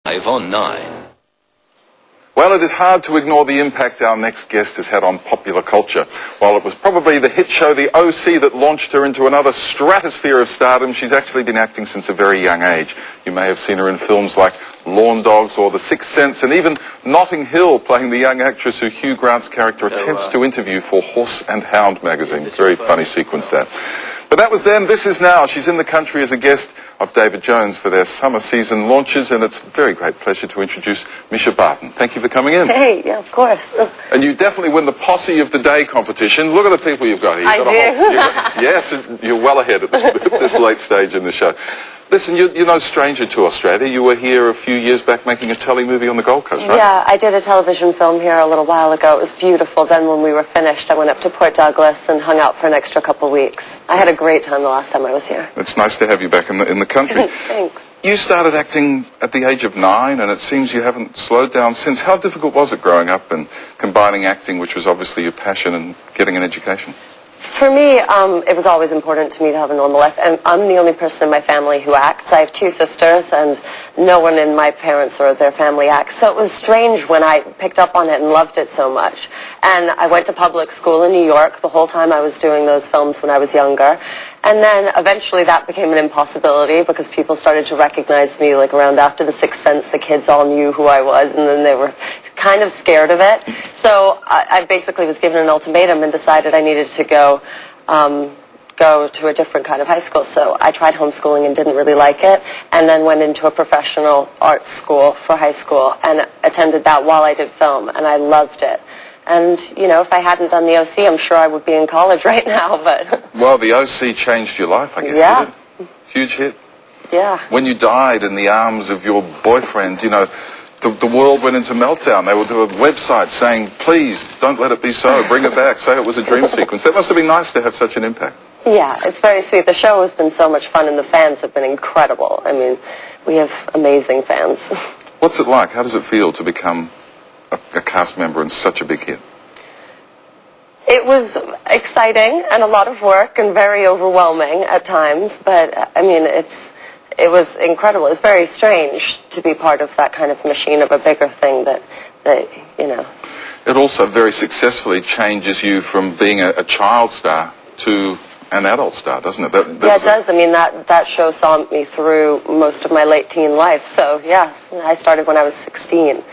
Live on 9. Well, it is hard to ignore the impact our next guest has had on popular culture. While it was probably the hit show The OC that launched her into another stratosphere of stardom, she's actually been acting since a very young age. You may have seen her in films like Lawn Dogs or The Sixth Sense, and even Notting Hill, playing the young actress who Hugh Grant's character attempts to interview for Horse and Hound magazine. Very funny sequence, that. But that was then, this is now. She's in the country as a guest of David Jones for their summer season launches, and it's a very great pleasure to introduce Mischa Barton. Thank you for coming in. Hey, yeah, of course. And you definitely win the Posse of the Day competition. Look at the people you've got here. Yes, you're well ahead at this late stage in the show. Listen, you're no stranger to Australia. You were here a few years back making a telly movie on the Gold Coast, right? Yeah, I did a television film here a little while ago. It was beautiful. Then when we were finished, I went up to Port Douglas and hung out for an extra couple weeks. I had a great time the last time I was here. It's nice to have you back in the country. Thanks. You started acting at the age of 9, and it seems you haven't slowed down since. How difficult was it growing up and combining acting, which was obviously your passion, and getting an education? For me, it was always important to me to have a normal life, and I'm the only person in my family who acts. I have 2 sisters, and no one in my parents or their family acts, so it was strange when I picked up on it and loved it so much. And I went to public school in New York the whole time I was doing those films when I was younger, and then eventually that became an impossibility because people started to recognize me, like around after The Sixth Sense. The kids all knew who I was, and then they were kind of scared of it. So I basically was given an ultimatum and decided I needed to go to a different kind of high school. So I tried homeschooling and didn't really like it, and then went into a professional arts school for high school and attended that while I did film, and I loved it. And, you know, if I hadn't done the OC, I'm sure I would be in college right now, but... Well, the OC changed your life, I guess. Yeah. Did it? Huge hit. Yeah. When you died in the arms of your boyfriend, you know, the world went into meltdown. They would do a website saying, please, don't let it be so, bring it back, say it was a dream sequence. That must have been nice to have such an impact. Yeah, it's very sweet. The show has been so much fun, and the fans have been incredible. I mean, we have amazing fans. What's it like? How does it feel to become a cast member in such a big hit? It was exciting and a lot of work and very overwhelming at times, but I mean, it was incredible. It was very strange to be part of that kind of machine of a bigger thing that you know. It also very successfully changes you from being a child star to an adult star, doesn't it? Yeah, it does. I mean, that show saw me through most of my late teen life. So, yes, I started when I was 16.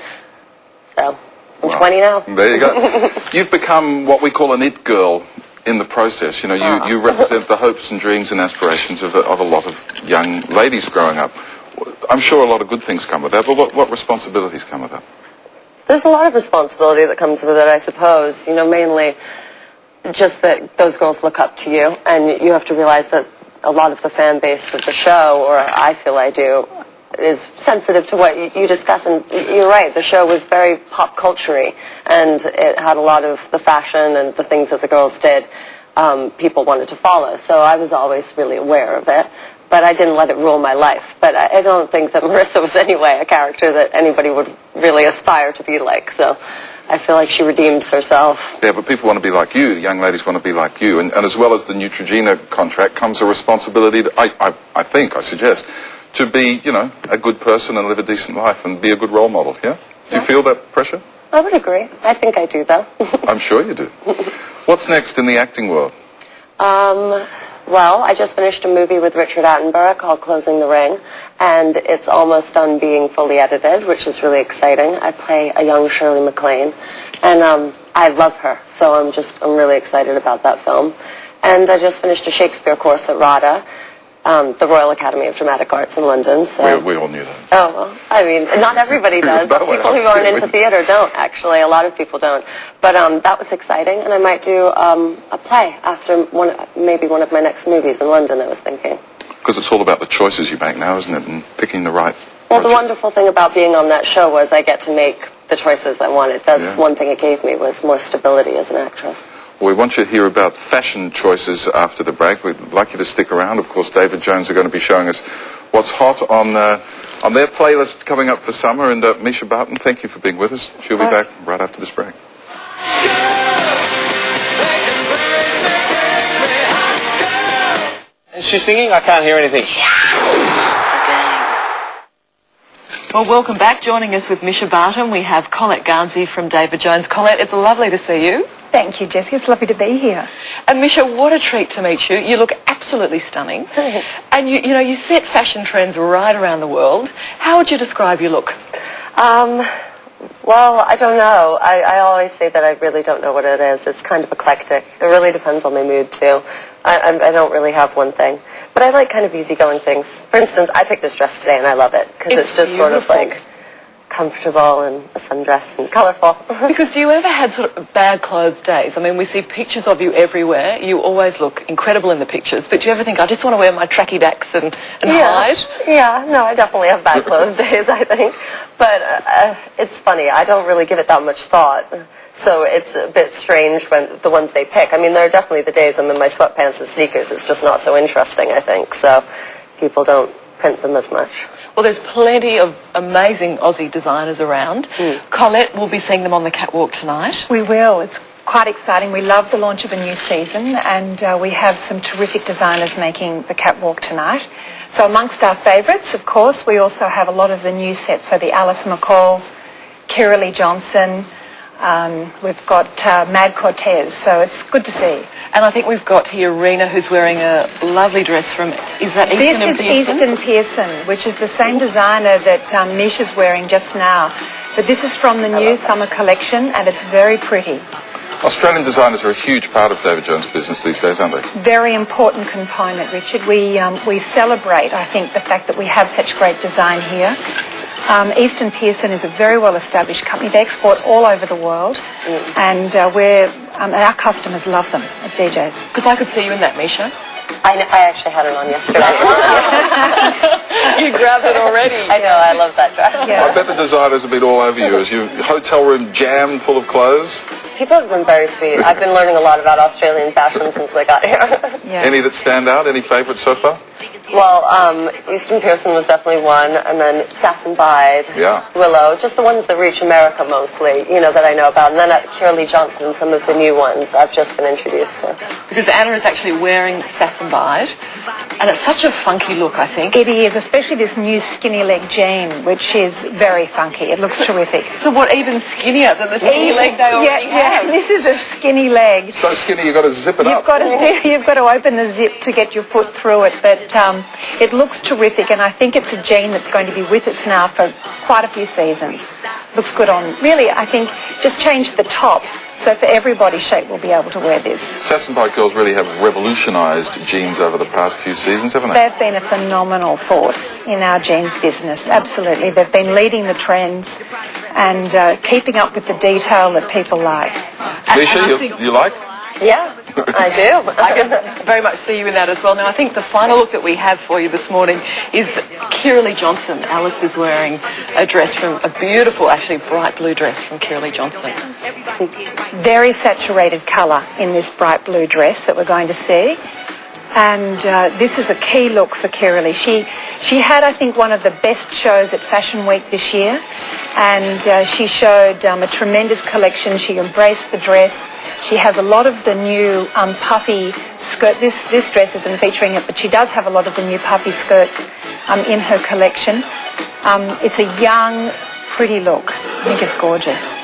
So, I'm 20 now. There you go. You've become what we call an it girl in the process. You know, you represent the hopes and dreams and aspirations of a lot of young ladies growing up. I'm sure a lot of good things come with that, but what responsibilities come with that? There's a lot of responsibility that comes with it, I suppose. You know, mainly just that those girls look up to you, and you have to realize that a lot of the fan base of the show, or I feel I do, is sensitive to what you discuss. And you're right, the show was very pop culture-y, and it had a lot of the fashion and the things that the girls did people wanted to follow. So I was always really aware of it, but I didn't let it rule my life. But I don't think that Marissa was anyway a character that anybody would really aspire to be like. So I feel like she redeems herself. Yeah, but people want to be like you. Young ladies want to be like you. And as well as the Neutrogena contract comes a responsibility, I suggest, to be, you know, a good person and live a decent life and be a good role model, yeah? Do you feel that pressure? I would agree. I think I do, though. I'm sure you do. What's next in the acting world? Well, I just finished a movie with Richard Attenborough called Closing the Ring, and it's almost done being fully edited, which is really exciting. I play a young Shirley MacLaine, and I love her, so I'm really excited about that film. And I just finished a Shakespeare course at RADA, the Royal Academy of Dramatic Arts in London. So we all knew that. Oh, well, I mean, not everybody does. People who aren't into theater don't, actually. A lot of people don't. But that was exciting, and I might do a play after maybe one of my next movies in London, I was thinking. Because it's all about the choices you make now, isn't it, and picking the right Well, the wonderful thing about being on that show was I get to make the choices I wanted. That's one thing it gave me, was more stability as an actress. Well, we want you to hear about fashion choices after the break. We'd like you to stick around. Of course, David Jones are going to be showing us what's hot on their playlist coming up for summer. And Mischa Barton, thank you for being with us. She'll be back right after this break. Is she singing? I can't hear anything. Well, welcome back. Joining us with Mischa Barton, we have Colette Garnsey from David Jones. Colette, it's lovely to see you. Thank you, Jessica. It's lovely to be here. And Mischa, what a treat to meet you. You look absolutely stunning. And you set fashion trends right around the world. How would you describe your look? Well, I don't know. I always say that I really don't know what it is. It's kind of eclectic. It really depends on my mood, too. I don't really have one thing. But I like kind of easygoing things. For instance, I picked this dress today, and I love it, because it's just beautiful. sort of like comfortable and a sundress and colourful. Because do you ever have sort of bad clothes days? I mean, we see pictures of you everywhere. You always look incredible in the pictures. But do you ever think, I just want to wear my tracky dacks and hide? Yeah, no, I definitely have bad clothes days, I think. But it's funny. I don't really give it that much thought. So it's a bit strange when the ones they pick. I mean, there are definitely the days I'm in my sweatpants and sneakers. It's just not so interesting, I think. So people don't print them as much. Well, there's plenty of amazing Aussie designers around. Colette, will be seeing them on the catwalk tonight. We will. It's quite exciting. We love the launch of a new season, and we have some terrific designers making the catwalk tonight. So amongst our favourites, of course, we also have a lot of the new sets. So the Alice McCalls, Kira Lee Johnson, we've got Mad Cortez. So it's good to see. And I think we've got here Rena, who's wearing a lovely dress from, is that Easton and Pearson? This is Easton Pearson, which is the same designer that Mischa's wearing just now. But this is from the new summer collection, and it's very pretty. Australian designers are a huge part of David Jones' business these days, aren't they? Very important component, Richard. We celebrate, I think, the fact that we have such great design here. Easton Pearson is a very well-established company. They export all over the world, and our customers love them at DJ's. Because I could see you in that, Mischa. I actually had it on yesterday. You grabbed it already. I know, I love that dress. Yeah. I bet the designers have been all over you. Is your hotel room jammed full of clothes? People have been very sweet. I've been learning a lot about Australian fashion since I got here. Yeah. Any that stand out? Any favourites so far? Well, Easton Pearson was definitely one, and then Sass and Bide, Willow, just the ones that reach America mostly, that I know about. And then at Kira Lee Johnson, some of the new ones I've just been introduced to. Because Anna is actually wearing Sass and Bide, and it's such a funky look, I think. It is, especially this new skinny leg jean, which is very funky. It looks terrific. So what, even skinnier than the skinny leg they already have? Yeah, this is a skinny leg. So skinny you've got to zip it up. You've got to open the zip to get your foot through it, but it looks terrific, and I think it's a jean that's going to be with us now for quite a few seasons. Looks good on, really, I think, just change the top, so for every body shape we'll be able to wear this. Sass and Bide girls really have revolutionised jeans over the past few seasons, haven't they? They've been a phenomenal force in our jeans business, absolutely. They've been leading the trends and keeping up with the detail that people like. Mischa, you like? Yeah, I do. I can very much see you in that as well. Now, I think the final look that we have for you this morning is Kira Lee Johnson. Alice is wearing a dress from a beautiful, actually bright blue dress from Kira Lee Johnson. Very saturated colour in this bright blue dress that we're going to see. And this is a key look for Kira Lee. She had, I think, one of the best shows at Fashion Week this year, and she showed a tremendous collection. She embraced the dress. She has a lot of the new puffy skirt. This dress isn't featuring it, but she does have a lot of the new puffy skirts in her collection. It's a young, pretty look. I think it's gorgeous.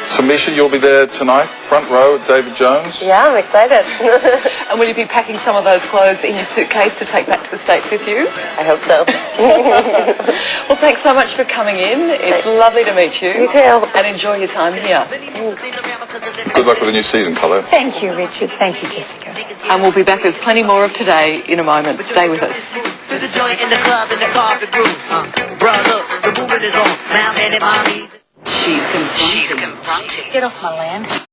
So Mischa, you'll be there tonight, front row at David Jones? Yeah, I'm excited. And will you be packing some of those clothes in your suitcase to take back to the States with you? I hope so. Well, thanks so much for coming in. It's lovely to meet you. You too. And enjoy your time here. Good luck with the new season, Colette. Thank you, Richard. Thank you, Jessica. And we'll be back with plenty more of Today in a moment. Stay with us. To the joint in the club, in the car, the groove. Bro, look, the movement is on. Now, man, and mommy. She's confronting. Get off my land.